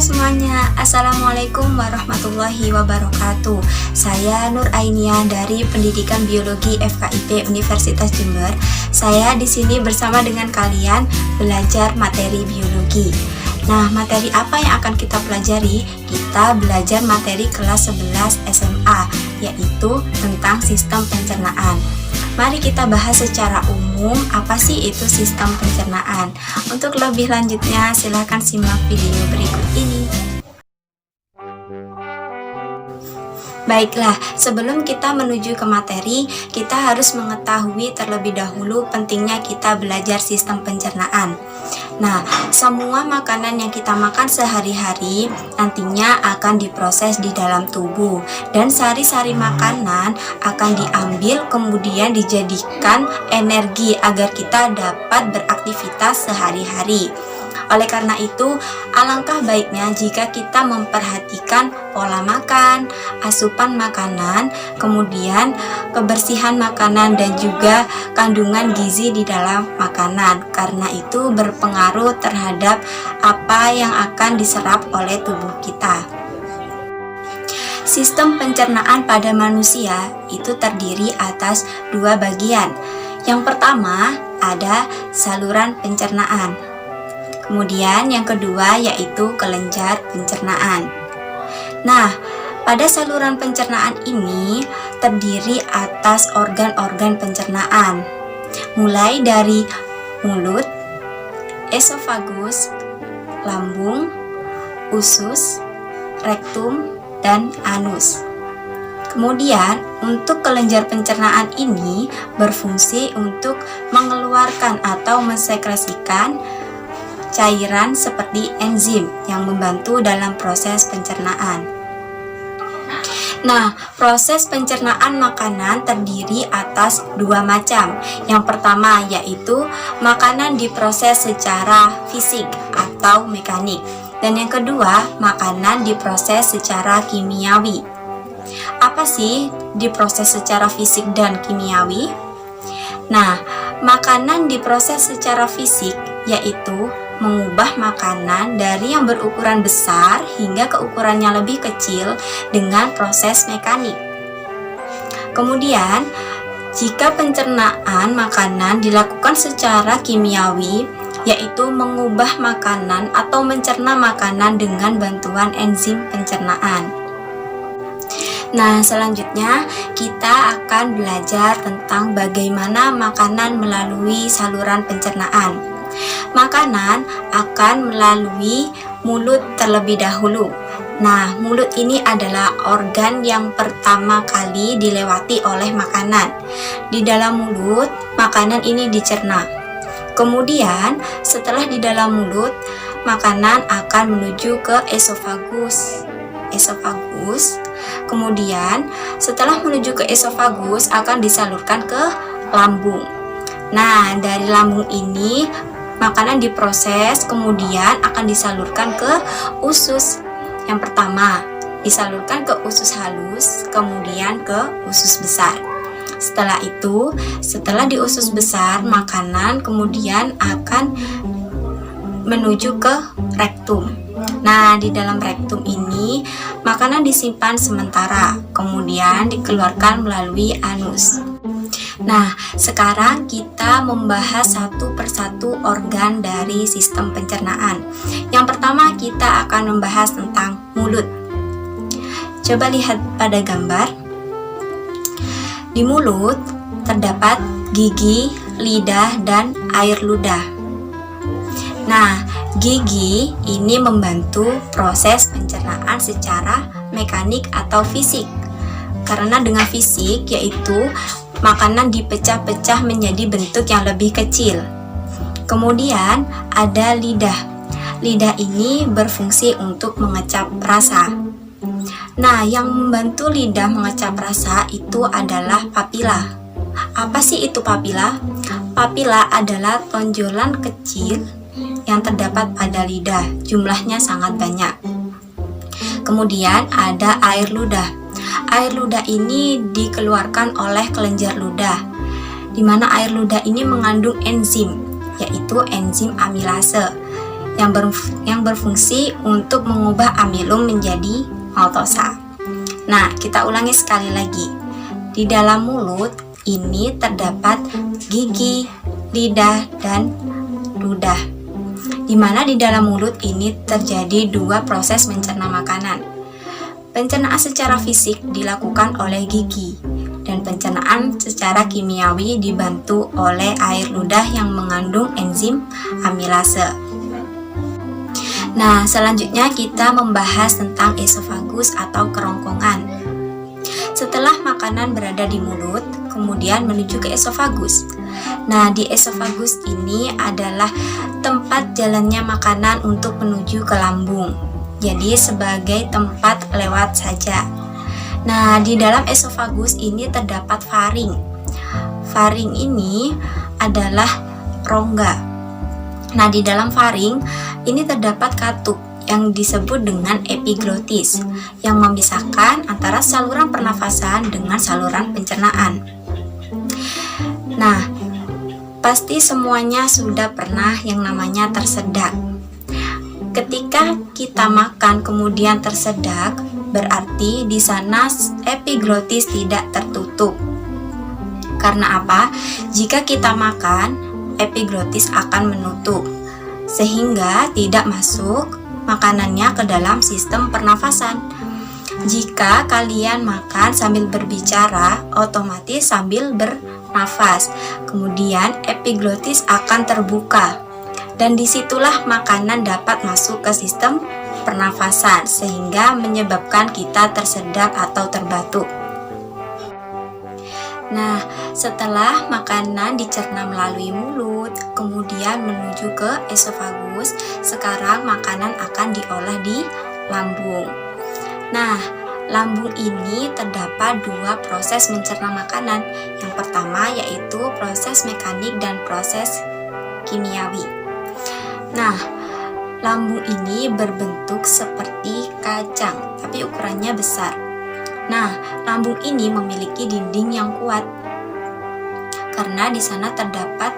semuanya, Assalamualaikum warahmatullahi wabarakatuh. Saya Nur Ainia dari Pendidikan Biologi FKIP Universitas Jember. Saya di sini bersama dengan kalian belajar materi biologi. Nah, materi apa yang akan kita pelajari? Kita belajar materi kelas 11 SMA, yaitu tentang sistem pencernaan. Mari kita bahas secara umum apa sih itu sistem pencernaan. Untuk lebih lanjutnya, silakan simak video berikut ini. Baiklah, sebelum kita menuju ke materi, kita harus mengetahui terlebih dahulu pentingnya kita belajar sistem pencernaan. Nah, semua makanan yang kita makan sehari-hari nantinya akan diproses di dalam tubuh, dan sari-sari makanan akan diambil kemudian dijadikan energi agar kita dapat beraktivitas sehari-hari. Oleh karena itu, alangkah baiknya jika kita memperhatikan pola makan, asupan makanan, kemudian kebersihan makanan dan juga kandungan gizi di dalam makanan. Karena itu berpengaruh terhadap apa yang akan diserap oleh tubuh kita. Sistem pencernaan pada manusia itu terdiri atas dua bagian. Yang pertama ada saluran pencernaan. Kemudian yang kedua yaitu kelenjar pencernaan. Nah, pada saluran pencernaan ini terdiri atas organ-organ pencernaan, mulai dari mulut, esofagus, lambung, usus, rektum, dan anus. Kemudian, untuk kelenjar pencernaan ini berfungsi untuk mengeluarkan atau mensekresikan cairan seperti enzim yang membantu dalam proses pencernaan. Nah, proses pencernaan makanan terdiri atas dua macam. Yang pertama yaitu makanan diproses secara fisik atau mekanik, dan yang kedua makanan diproses secara kimiawi. Apa sih diproses secara fisik dan kimiawi? Nah, makanan diproses secara fisik yaitu mengubah makanan dari yang berukuran besar hingga ke ukuran yang lebih kecil dengan proses mekanik. Kemudian, jika pencernaan makanan dilakukan secara kimiawi, yaitu mengubah makanan atau mencerna makanan dengan bantuan enzim pencernaan. Nah, selanjutnya kita akan belajar tentang bagaimana makanan melalui saluran pencernaan. Makanan akan melalui mulut terlebih dahulu. Nah, mulut ini adalah organ yang pertama kali dilewati oleh makanan. Di dalam mulut, makanan ini dicerna. Kemudian, setelah di dalam mulut, makanan akan menuju ke esofagus. Kemudian, setelah menuju ke esofagus akan disalurkan ke lambung. Nah, dari lambung ini makanan diproses, kemudian akan disalurkan ke usus. Yang pertama, disalurkan ke usus halus, kemudian ke usus besar. Setelah itu, setelah di usus besar, makanan kemudian akan menuju ke rektum. Nah, di dalam rektum ini, makanan disimpan sementara, kemudian dikeluarkan melalui anus. Nah, sekarang kita membahas satu persatu organ dari sistem pencernaan. Yang pertama, kita akan membahas tentang mulut. Coba lihat pada gambar. Di mulut terdapat gigi, lidah, dan air ludah. Nah, gigi ini membantu proses pencernaan secara mekanik atau fisik. Karena dengan fisik yaitu makanan dipecah-pecah menjadi bentuk yang lebih kecil. Kemudian ada lidah. Lidah ini berfungsi untuk mengecap rasa. Nah, yang membantu lidah mengecap rasa itu adalah papila. Apa sih itu papila? Papila adalah tonjolan kecil yang terdapat pada lidah. Jumlahnya sangat banyak. Kemudian ada air ludah. Air ludah ini dikeluarkan oleh kelenjar ludah, di mana air ludah ini mengandung enzim, yaitu enzim amilase, yang berfungsi untuk mengubah amilum menjadi maltosa. Nah, kita ulangi sekali lagi. Di dalam mulut ini terdapat gigi, lidah, dan ludah. Di mana di dalam mulut ini terjadi dua proses mencerna makanan. Pencernaan secara fisik dilakukan oleh gigi, dan pencernaan secara kimiawi dibantu oleh air ludah yang mengandung enzim amilase. Nah, selanjutnya kita membahas tentang esofagus atau kerongkongan. Setelah makanan berada di mulut, kemudian menuju ke esofagus. Nah, di esofagus ini adalah tempat jalannya makanan untuk menuju ke lambung. Jadi sebagai tempat lewat saja. Nah, di dalam esofagus ini terdapat faring. Faring ini adalah rongga. Nah, di dalam faring ini terdapat katup yang disebut dengan epiglotis yang memisahkan antara saluran pernafasan dengan saluran pencernaan. Nah, pasti semuanya sudah pernah yang namanya tersedak. Ketika kita makan kemudian tersedak, berarti di sana epiglotis tidak tertutup. Karena apa? Jika kita makan, epiglotis akan menutup sehingga tidak masuk makanannya ke dalam sistem pernafasan. Jika kalian makan sambil berbicara, otomatis sambil bernafas. Kemudian epiglotis akan terbuka dan disitulah makanan dapat masuk ke sistem pernafasan sehingga menyebabkan kita tersedak atau terbatuk. Nah, setelah makanan dicerna melalui mulut, kemudian menuju ke esofagus, sekarang makanan akan diolah di lambung. Nah, lambung ini terdapat dua proses mencerna makanan. Yang pertama yaitu proses mekanik dan proses kimiawi. Nah, lambung ini berbentuk seperti kacang, tapi ukurannya besar. Nah, lambung ini memiliki dinding yang kuat karena di sana terdapat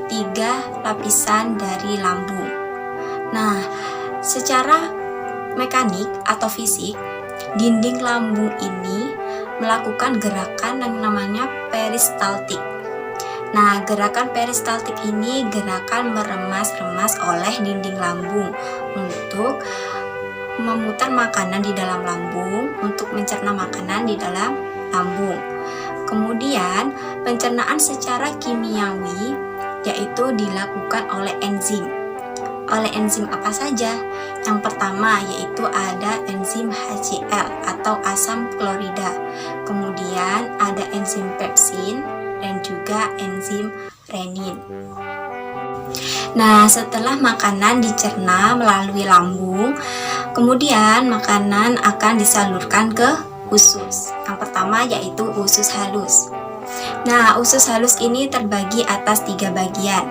3 lapisan dari lambung. Nah, secara mekanik atau fisik, dinding lambung ini melakukan gerakan yang namanya peristaltik. Nah, gerakan peristaltik ini gerakan meremas-remas oleh dinding lambung untuk memutar makanan di dalam lambung, untuk mencerna makanan di dalam lambung. Kemudian, pencernaan secara kimiawi yaitu dilakukan oleh enzim. Oleh enzim apa saja? Yang pertama yaitu ada enzim HCl atau asam klorida. Kemudian ada enzim pepsin dan juga enzim renin. Nah, setelah makanan dicerna melalui lambung, kemudian makanan akan disalurkan ke usus. Yang pertama yaitu usus halus. Nah, usus halus ini terbagi atas 3 bagian.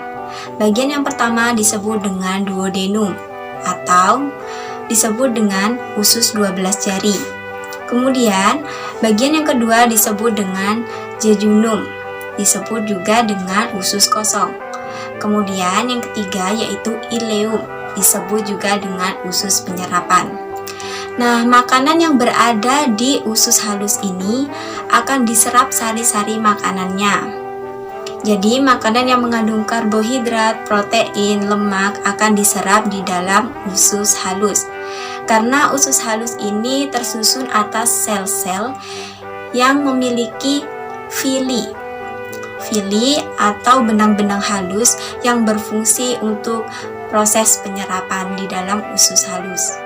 Bagian yang pertama disebut dengan duodenum atau disebut dengan usus 12 jari. Kemudian, bagian yang kedua disebut dengan jejunum, disebut juga dengan usus kosong. Kemudian yang ketiga yaitu ileum, disebut juga dengan usus penyerapan. Nah, makanan yang berada di usus halus ini akan diserap sari-sari makanannya. Jadi, makanan yang mengandung karbohidrat, protein, lemak akan diserap di dalam usus halus. Karena usus halus ini tersusun atas sel-sel yang memiliki villi atau benang-benang halus yang berfungsi untuk proses penyerapan di dalam usus halus.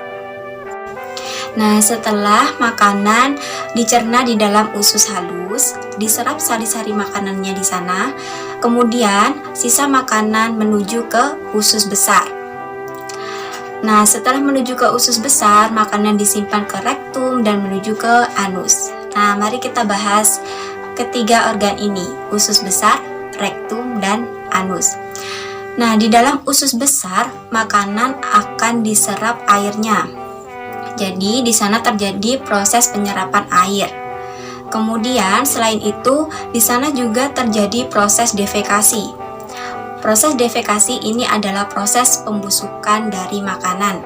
Nah, setelah makanan dicerna di dalam usus halus, diserap sari-sari makanannya di sana, kemudian sisa makanan menuju ke usus besar. Nah, setelah menuju ke usus besar, makanan disimpan ke rektum dan menuju ke anus. Nah, mari kita bahas ketiga organ ini, usus besar, rektum, dan anus. Nah, di dalam usus besar, makanan akan diserap airnya. Jadi, di sana terjadi proses penyerapan air. Kemudian, selain itu, di sana juga terjadi proses defekasi. Proses defekasi ini adalah proses pembusukan dari makanan.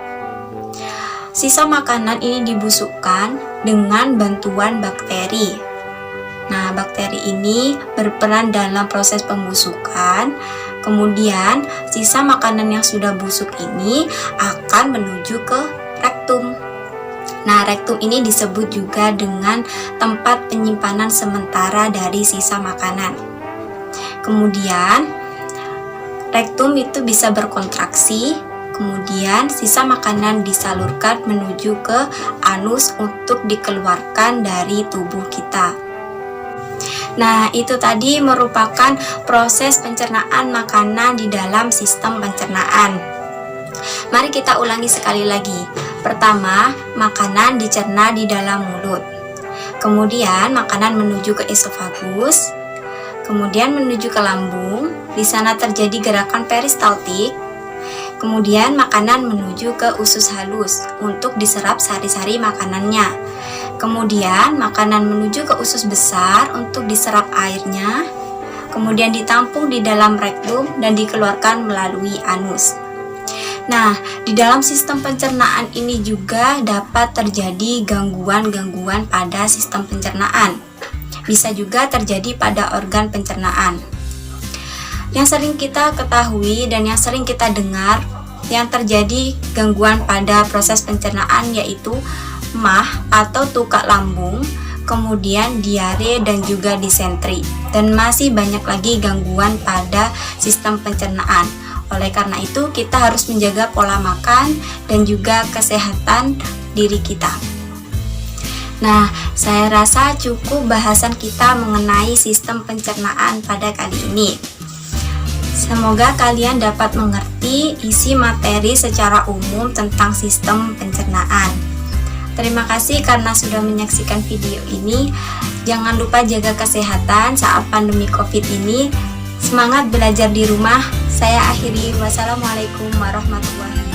Sisa makanan ini dibusukkan dengan bantuan bakteri. Nah, bakteri ini berperan dalam proses pembusukan. Kemudian, sisa makanan yang sudah busuk ini akan menuju ke rektum. Nah, rektum ini disebut juga dengan tempat penyimpanan sementara dari sisa makanan. Kemudian, rektum itu bisa berkontraksi, kemudian sisa makanan disalurkan menuju ke anus untuk dikeluarkan dari tubuh kita. Nah, itu tadi merupakan proses pencernaan makanan di dalam sistem pencernaan. Mari kita ulangi sekali lagi. Pertama, makanan dicerna di dalam mulut. Kemudian, makanan menuju ke esofagus. Kemudian menuju ke lambung, di sana terjadi gerakan peristaltik. Kemudian makanan menuju ke usus halus untuk diserap sari-sari makanannya. Kemudian makanan menuju ke usus besar untuk diserap airnya. Kemudian ditampung di dalam rektum dan dikeluarkan melalui anus. Nah, di dalam sistem pencernaan ini juga dapat terjadi gangguan-gangguan pada sistem pencernaan. Bisa juga terjadi pada organ pencernaan. Yang sering kita ketahui dan yang sering kita dengar yang terjadi gangguan pada proses pencernaan yaitu MAH atau tukak lambung, kemudian diare dan juga disentri, dan masih banyak lagi gangguan pada sistem pencernaan. Oleh karena itu, kita harus menjaga pola makan dan juga kesehatan diri kita. Nah, saya rasa cukup bahasan kita mengenai sistem pencernaan pada kali ini. Semoga kalian dapat mengerti isi materi secara umum tentang sistem pencernaan. Terima kasih karena sudah menyaksikan video ini. Jangan lupa jaga kesehatan saat pandemi COVID ini. Semangat belajar di rumah. Saya akhiri. Wassalamualaikum warahmatullahi wabarakatuh.